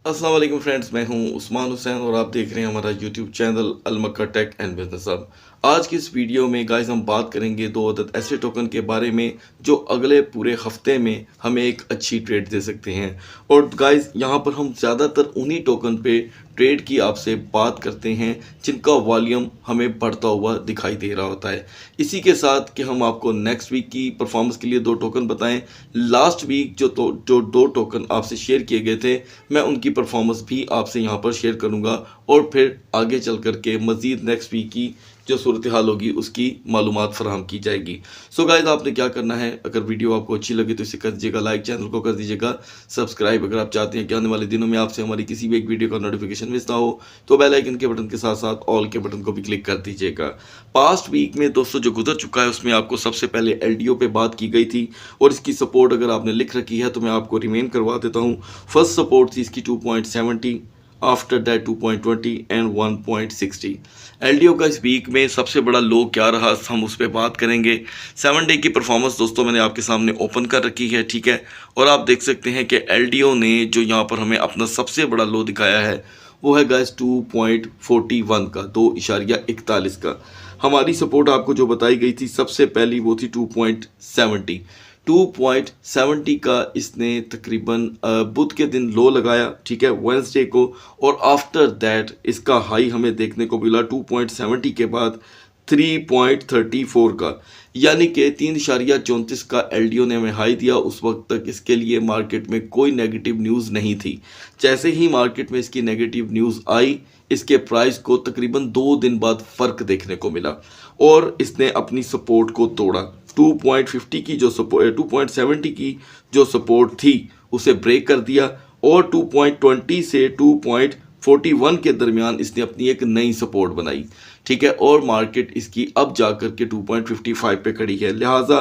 अस्सलाम वालेकुम फ्रेंड्स, मैं हूं उस्मान हुसैन और आप देख रहे हैं हमारा YouTube channel Al Makka tech and business hub. आज की इस वीडियो में गाइस हम बात करेंगे दो अदद ऐसे टोकन के बारे में जो अगले पूरे हफ्ते में हमें एक अच्छी ट्रेड दे सकते हैं। और गाइस यहां पर हम ज़्यादातर उन्हीं टोकन पे ट्रेड की आपसे बात करते हैं जिनका वॉल्यूम हमें बढ़ता हुआ दिखाई दे रहा होता है। इसी के साथ कि हम आपको नेक्स्ट वीक की परफॉर्मेंस के लिए दो टोकन बताएं। लास्ट वीक जो दो टोकन आपसे शेयर किए गए थे, मैं उनकी परफॉर्मेंस भी आपसे यहाँ पर शेयर करूँगा और फिर आगे चल कर के मज़ीद नेक्स्ट वीक की जो सूरत हाल होगी उसकी मालूमात फराहम की जाएगी। सो गाइस, आपने क्या करना है, अगर वीडियो आपको अच्छी लगे तो इसे कर दीजिएगा लाइक, चैनल को कर दीजिएगा सब्सक्राइब। अगर आप चाहते हैं कि आने वाले दिनों में आपसे हमारी किसी भी एक वीडियो का नोटिफिकेशन मिस ना हो तो बेल आइकन के बटन के साथ साथ ऑल के बटन को भी क्लिक कर दीजिएगा। पास्ट वीक में दोस्तों जो गुजर चुका है उसमें आपको सबसे पहले एलडीओ पे बात की गई थी और इसकी सपोर्ट अगर आपने लिख रखी है तो मैं आपको रिमेन करवा देता हूँ। फर्स्ट सपोर्ट थी इसकी 2.70, आफ्टर दैट 2.20 एंड 1.60। एलडीओ का इस वीक में सबसे बड़ा लो क्या रहा हम उस पर बात करेंगे। 7 डे की परफॉर्मेंस दोस्तों मैंने आपके सामने ओपन कर रखी है, ठीक है। और आप देख सकते हैं कि एलडीओ ने जो यहाँ पर हमें अपना सबसे बड़ा लो दिखाया है वो है गाइस 2.41 का, 2.41 का। हमारी सपोर्ट आपको जो बताई गई थी सबसे पहली वो थी 2.70। 2.70 का इसने तकरीबन बुध के दिन लो लगाया, ठीक है, वेंसडे को। और आफ्टर दैट इसका हाई हमें देखने को मिला 2.70 के बाद 3.34 का, यानी कि 3.34 का एलडीओ ने हमें हाई दिया। उस वक्त तक इसके लिए मार्केट में कोई नेगेटिव न्यूज़ नहीं थी। जैसे ही मार्केट में इसकी नेगेटिव न्यूज़ आई, इसके प्राइस को तकरीबन 2 दिन बाद फ़र्क देखने को मिला और इसने अपनी सपोर्ट को तोड़ा। 2.50 की जो सपोर्ट 2.70 की जो सपोर्ट थी उसे ब्रेक कर दिया और 2.20 से 2.41 के दरमियान इसने अपनी एक नई सपोर्ट बनाई, ठीक है। और मार्केट इसकी अब जाकर के 2.55 पे खड़ी है। लिहाजा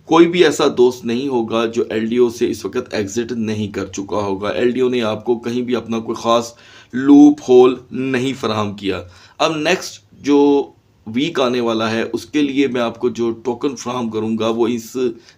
कोई भी ऐसा दोस्त नहीं होगा जो एलडीओ से इस वक्त एग्जिट नहीं कर चुका होगा। एलडीओ ने आपको कहीं भी अपना कोई ख़ास लूप होल नहीं फराहम किया। अब नेक्स्ट जो वीक आने वाला है उसके लिए मैं आपको जो टोकन फ्राहम करूंगा वो इस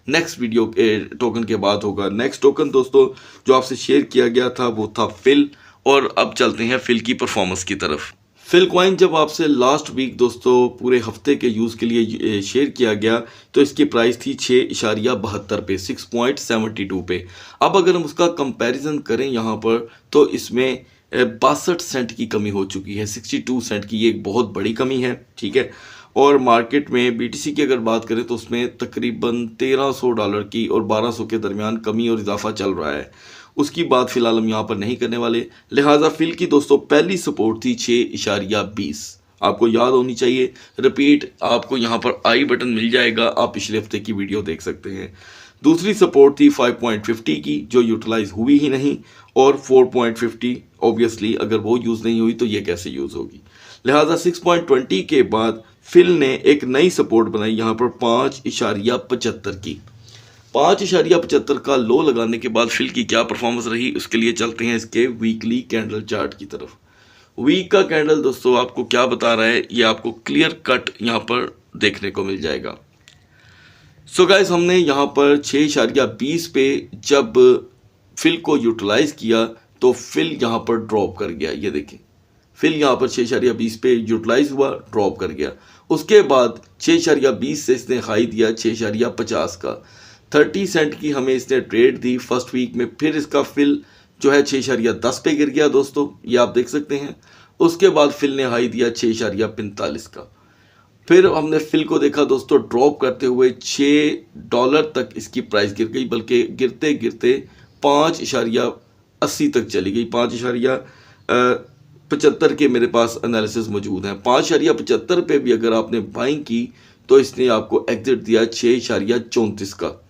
नेक्स्ट वीडियो के टोकन के बाद होगा। नेक्स्ट टोकन दोस्तों जो आपसे शेयर किया गया था वो था फिल। और अब चलते हैं फिल की परफॉर्मेंस की तरफ। फिल कॉइन जब आपसे लास्ट वीक दोस्तों पूरे हफ्ते के यूज़ के लिए शेयर किया गया तो इसकी प्राइस थी 6.72 पे, 6.72 पे। अब अगर हम उसका कंपैरिजन करें यहाँ पर तो इसमें 62 सेंट की कमी हो चुकी है, 62 सेंट की। ये एक बहुत बड़ी कमी है, ठीक है। और मार्केट में बीटीसी की अगर बात करें तो उसमें तकरीबन $1300 की और 1200 के दरमियान कमी और इजाफा चल रहा है। उसकी बात फिलहाल हम यहाँ पर नहीं करने वाले। लिहाजा फिल की दोस्तों पहली सपोर्ट थी 6.20, आपको याद होनी चाहिए। रिपीट आपको यहाँ पर आई बटन मिल जाएगा, आप पिछले हफ्ते की वीडियो देख सकते हैं। दूसरी सपोर्ट थी 5.50 की जो यूटिलाइज हुई ही नहीं, और 4.50 ऑब्वियसली अगर वो यूज़ नहीं हुई तो ये कैसे यूज़ होगी। लिहाजा 6.20 के बाद फिल ने एक नई सपोर्ट बनाई यहाँ पर 5.75 की। 5.75 का लो लगाने के बाद फिल की क्या परफॉर्मेंस रही उसके लिए चलते हैं इसके वीकली कैंडल चार्ट की तरफ। वीक का कैंडल दोस्तों आपको क्या बता रहा है ये आपको क्लियर कट यहाँ पर देखने को मिल जाएगा। सो गाइस, हमने यहाँ पर 6.20 पे जब फिल को यूटिलाइज किया तो फिल यहाँ पर ड्रॉप कर गया। ये देखें, फिल यहाँ पर 6.20 पे यूटिलाइज हुआ, ड्रॉप कर गया। उसके बाद 6.20 से इसने हाई दिया 6.50 का, 30 सेंट की हमें इसने ट्रेड दी फर्स्ट वीक में। फिर इसका फिल जो है 6.10 पे गिर गया दोस्तों, ये आप देख सकते हैं। उसके बाद फिल ने हाई दिया 6.45 का। फिर हमने फिल को देखा दोस्तों ड्रॉप करते हुए $6 तक इसकी प्राइस गिर गई, बल्कि गिरते गिरते 5.80 तक चली गई। 5.75 के मेरे पास एनालिसिस मौजूद हैं। 5.75 पे भी अगर आपने बाइंग की तो इसने आपको एग्जिट दिया 6.34 का।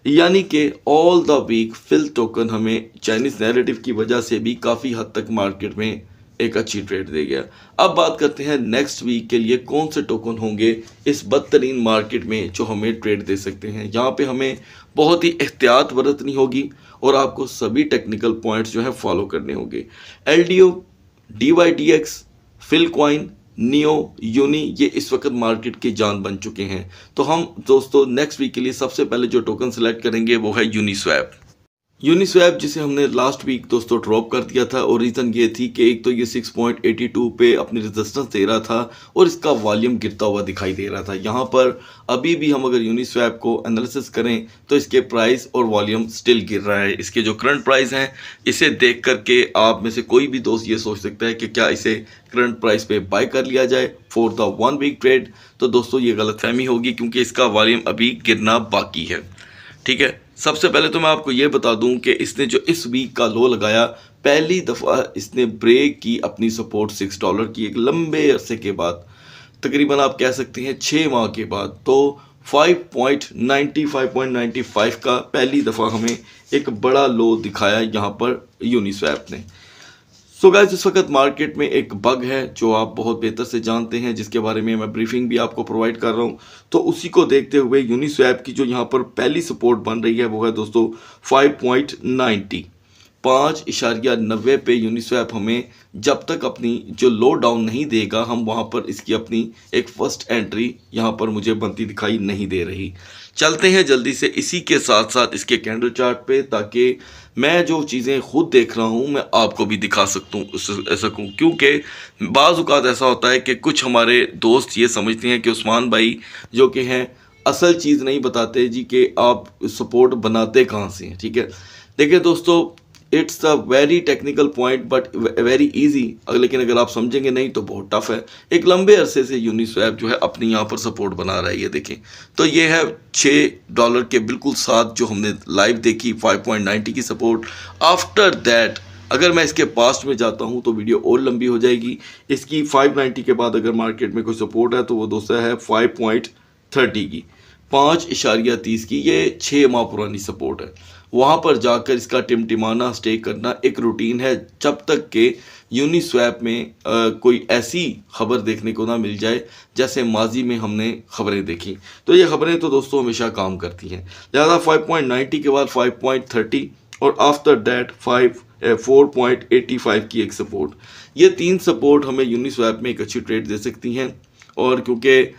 यानी कि all the weak FIL token हमें चाइनीज नैरेटिव की वजह से भी काफ़ी हद तक मार्केट में एक अच्छी ट्रेड दे गया। अब बात करते हैं नेक्स्ट वीक के लिए कौन से टोकन होंगे इस बदतरीन मार्केट में जो हमें ट्रेड दे सकते हैं। यहाँ पे हमें बहुत ही एहतियात बरतनी होगी और आपको सभी टेक्निकल पॉइंट्स जो है फॉलो करने होंगे। LDO, DYDX, Filecoin, Neo, Uni, ये इस वक्त मार्केट की जान बन चुके हैं। तो हम दोस्तों नेक्स्ट वीक के लिए सबसे पहले जो टोकन सेलेक्ट करेंगे वो है यूनिस्वैप। यूनिस्वैप जिसे हमने लास्ट वीक दोस्तों ड्रॉप कर दिया था, और रीज़न ये थी कि एक तो ये 6.82 पे अपनी रेजिस्टेंस दे रहा था और इसका वॉल्यूम गिरता हुआ दिखाई दे रहा था। यहाँ पर अभी भी हम अगर यूनिस्वैप को एनालिसिस करें तो इसके प्राइस और वॉल्यूम स्टिल गिर रहा है। इसके जो करंट प्राइस हैं, इसे देख करके आप में से कोई भी दोस्त ये सोच सकता है कि क्या इसे करंट प्राइस पे बाय कर लिया जाए फॉर द 1 वीक ट्रेड। तो दोस्तों ये गलतफहमी होगी, क्योंकि इसका वॉल्यूम अभी गिरना बाकी है। ठीक है, सबसे पहले तो मैं आपको ये बता दूं कि इसने जो इस वीक का लो लगाया, पहली दफ़ा इसने ब्रेक की अपनी सपोर्ट $6 की एक लंबे अरसे के बाद, तकरीबन आप कह सकते हैं 6 माह के बाद। तो 5.95 का पहली दफ़ा हमें एक बड़ा लो दिखाया यहाँ पर यूनिस्वैप ने। सो गाइस, इस वक्त मार्केट में एक बग है जो आप बहुत बेहतर से जानते हैं, जिसके बारे में मैं ब्रीफिंग भी आपको प्रोवाइड कर रहा हूँ। तो उसी को देखते हुए यूनिस्वैप की जो यहाँ पर पहली सपोर्ट बन रही है वो है दोस्तों 5.90, 5.90 पे यूनिस्वैप हमें जब तक अपनी जो लो डाउन नहीं देगा, हम वहाँ पर इसकी अपनी एक फर्स्ट एंट्री यहाँ पर मुझे बनती दिखाई नहीं दे रही। चलते हैं जल्दी से इसी के साथ साथ इसके कैंडल चार्ट पे, ताकि मैं जो चीज़ें खुद देख रहा हूँ मैं आपको भी दिखा सकूँ, क्योंकि बाज़ औक़ात ऐसा होता है कि कुछ हमारे दोस्त ये समझते हैं कि उस्मान भाई जो कि हैं असल चीज़ नहीं बताते जी, कि आप सपोर्ट बनाते कहाँ से हैं। ठीक है, देखिए दोस्तों, it's a very technical point but very easy, लेकिन अगर आप समझेंगे नहीं तो बहुत टफ है। एक लंबे अरसे से यूनिस्वैप जो है अपनी यहाँ पर सपोर्ट बना रहा है, ये देखें। तो ये है $6 के बिल्कुल साथ जो हमने लाइव देखी 5.90 की सपोर्ट। आफ्टर दैट अगर मैं इसके पास्ट में जाता हूँ तो वीडियो और लंबी हो जाएगी। इसकी 590 के बाद अगर मार्केट में कोई सपोर्ट है तो वो दोस्तों है 5.30 की, 5.30 की, ये 6 माह पुरानी सपोर्ट है। वहाँ पर जाकर इसका टिमटिमाना स्टे करना एक रूटीन है, जब तक कि यूनिस्वैप में कोई ऐसी खबर देखने को ना मिल जाए जैसे माजी में हमने खबरें देखी। तो ये खबरें तो दोस्तों हमेशा काम करती हैं। लिहाजा 5.90 के बाद 5.30 और आफ्टर दैट 4.85 की एक सपोर्ट, ये 3 सपोर्ट हमें यूनिस्वैप में एक अच्छी ट्रेड दे सकती हैं। और क्योंकि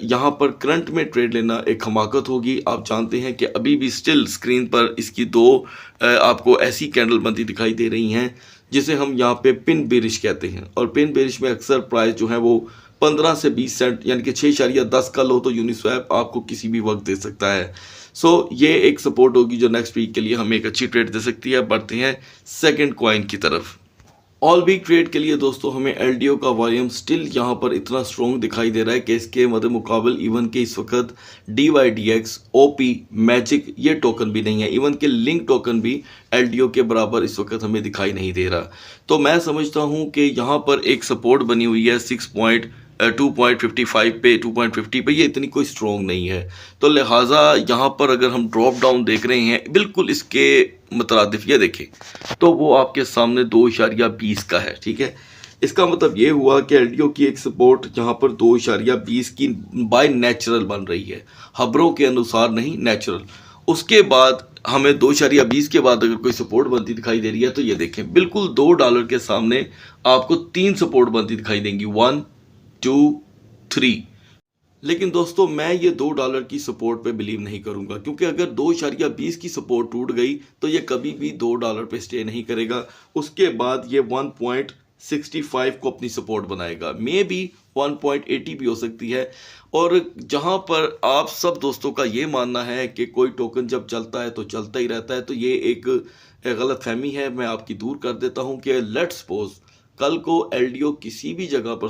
यहाँ पर करंट में ट्रेड लेना एक हमाकत होगी। आप जानते हैं कि अभी भी स्टिल स्क्रीन पर इसकी दो आपको ऐसी कैंडल बनती दिखाई दे रही हैं जिसे हम यहाँ पे पिन बेरिश कहते हैं, और पिन बेरिश में अक्सर प्राइस जो है वो 15 से 20 सेंट यानी कि 6.10 का लो तो यूनिस्वैप आपको किसी भी वक्त दे सकता है। सो ये एक सपोर्ट होगी जो नेक्स्ट वीक के लिए हमें एक अच्छी ट्रेड दे सकती है। बढ़ते हैं सेकेंड कॉइन की तरफ। ऑल वीक ट्रेड के लिए दोस्तों हमें एलडीओ का वॉल्यूम स्टिल यहाँ पर इतना स्ट्रॉन्ग दिखाई दे रहा है कि इसके मद्दे मुकाबल इवन के इस वक्त DYDX, OP, मैजिक ये टोकन भी नहीं है। इवन के लिंक टोकन भी एलडीओ के बराबर इस वक्त हमें दिखाई नहीं दे रहा। तो मैं समझता हूँ कि यहाँ पर एक सपोर्ट बनी हुई है 2.55 पे, 2.50 पे, ये इतनी कोई स्ट्रॉन्ग नहीं है। तो लिहाजा यहाँ पर अगर हम ड्रॉप डाउन देख रहे हैं बिल्कुल इसके मुतरादिफ, ये देखें तो वो आपके सामने 2.20 का है। ठीक है, इसका मतलब ये हुआ कि एलडीओ की एक सपोर्ट यहाँ पर 2.20 की बाय नेचुरल बन रही है, खबरों के अनुसार नहीं, नेचुरल। उसके बाद हमें 2.20 के बाद अगर कोई सपोर्ट बनती दिखाई दे रही है तो ये देखें बिल्कुल $2 के सामने आपको 3 सपोर्ट बनती दिखाई देंगी, 1, 2, 3। लेकिन दोस्तों मैं ये $2 की सपोर्ट पे बिलीव नहीं करूंगा, क्योंकि अगर 2.20 की सपोर्ट टूट गई तो ये कभी भी $2 पे स्टे नहीं करेगा। उसके बाद ये 1.65 को अपनी सपोर्ट बनाएगा, मे बी 1.80 भी हो सकती है। और जहां पर आप सब दोस्तों का ये मानना है कि कोई टोकन जब चलता है तो चलता ही रहता है, तो ये एक गलत फहमी है, मैं आपकी दूर कर देता हूं कि लेट्स सपोज कल को एलडीओ किसी भी जगह पर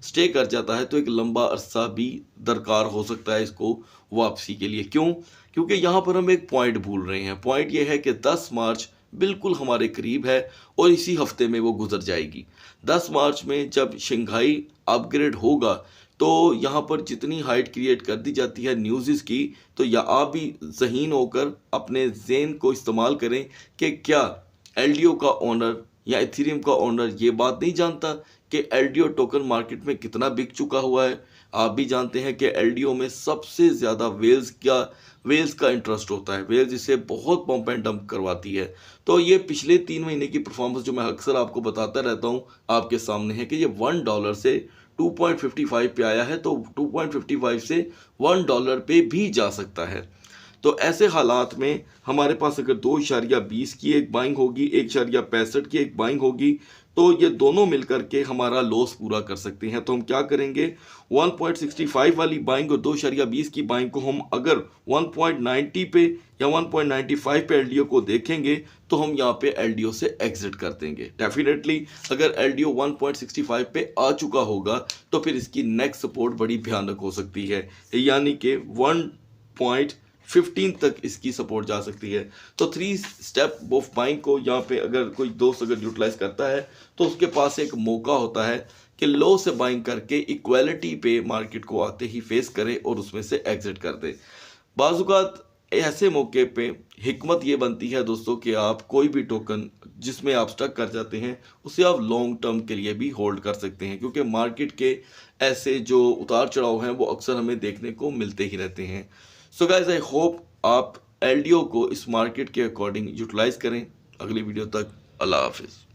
स्टे कर जाता है तो एक लंबा अरसा भी दरकार हो सकता है इसको वापसी के लिए। क्यों? क्योंकि यहाँ पर हम एक पॉइंट भूल रहे हैं। पॉइंट ये है कि 10 मार्च बिल्कुल हमारे करीब है और इसी हफ्ते में वो गुजर जाएगी। 10 मार्च में जब शंघाई अपग्रेड होगा तो यहाँ पर जितनी हाइट क्रिएट कर दी जाती है न्यूज़ की, तो या आप भी ज़हीन होकर अपने ज़हन को इस्तेमाल करें कि क्या एलडीओ का ओनर या इथेरियम का ओनर ये बात नहीं जानता कि एलडीओ टोकन मार्केट में कितना बिक चुका हुआ है। आप भी जानते हैं कि एलडीओ में सबसे ज़्यादा वेल्स का इंटरेस्ट होता है, वेल्स इसे बहुत पंप एंड डंप करवाती है। तो ये पिछले 3 महीने की परफॉर्मेंस जो मैं अक्सर आपको बताता रहता हूँ आपके सामने है कि ये $1 से 2.55 पे आया है, तो 2.55 से $1 पे भी जा सकता है। तो ऐसे हालात में हमारे पास अगर 2.20 की एक बाइंग होगी, 1.65 की एक बाइंग होगी, तो ये दोनों मिलकर के हमारा लॉस पूरा कर सकते हैं। तो हम क्या करेंगे, 1.65 वाली बाइंग और 2.20 की बाइंग को हम अगर 1.90 पे या 1.95 पे एलडीओ को देखेंगे तो हम यहाँ पे एलडीओ से एग्जिट कर देंगे। डेफिनेटली अगर एलडीओ 1.65 पे आ चुका होगा तो फिर इसकी नेक्स्ट सपोर्ट बड़ी भयानक हो सकती है, यानी कि 1.15 तक इसकी सपोर्ट जा सकती है। तो 3 स्टेप ऑफ बाइंग को यहाँ पे अगर कोई दोस्त अगर यूटिलाइज करता है तो उसके पास एक मौका होता है कि लो से बाइंग करके इक्वालिटी पे मार्केट को आते ही फेस करे और उसमें से एग्जिट कर दे। बाज़ ऐसे मौके पे हिकमत ये बनती है दोस्तों कि आप कोई भी टोकन जिसमें आप स्टक कर जाते हैं उसे आप लॉन्ग टर्म के लिए भी होल्ड कर सकते हैं, क्योंकि मार्केट के ऐसे जो उतार चढ़ाव हैं वो अक्सर हमें देखने को मिलते ही रहते हैं। सो गाइस, आई होप आप एलडीओ को इस मार्केट के अकॉर्डिंग यूटिलाइज करें। अगली वीडियो तक अल्लाह हाफिज़।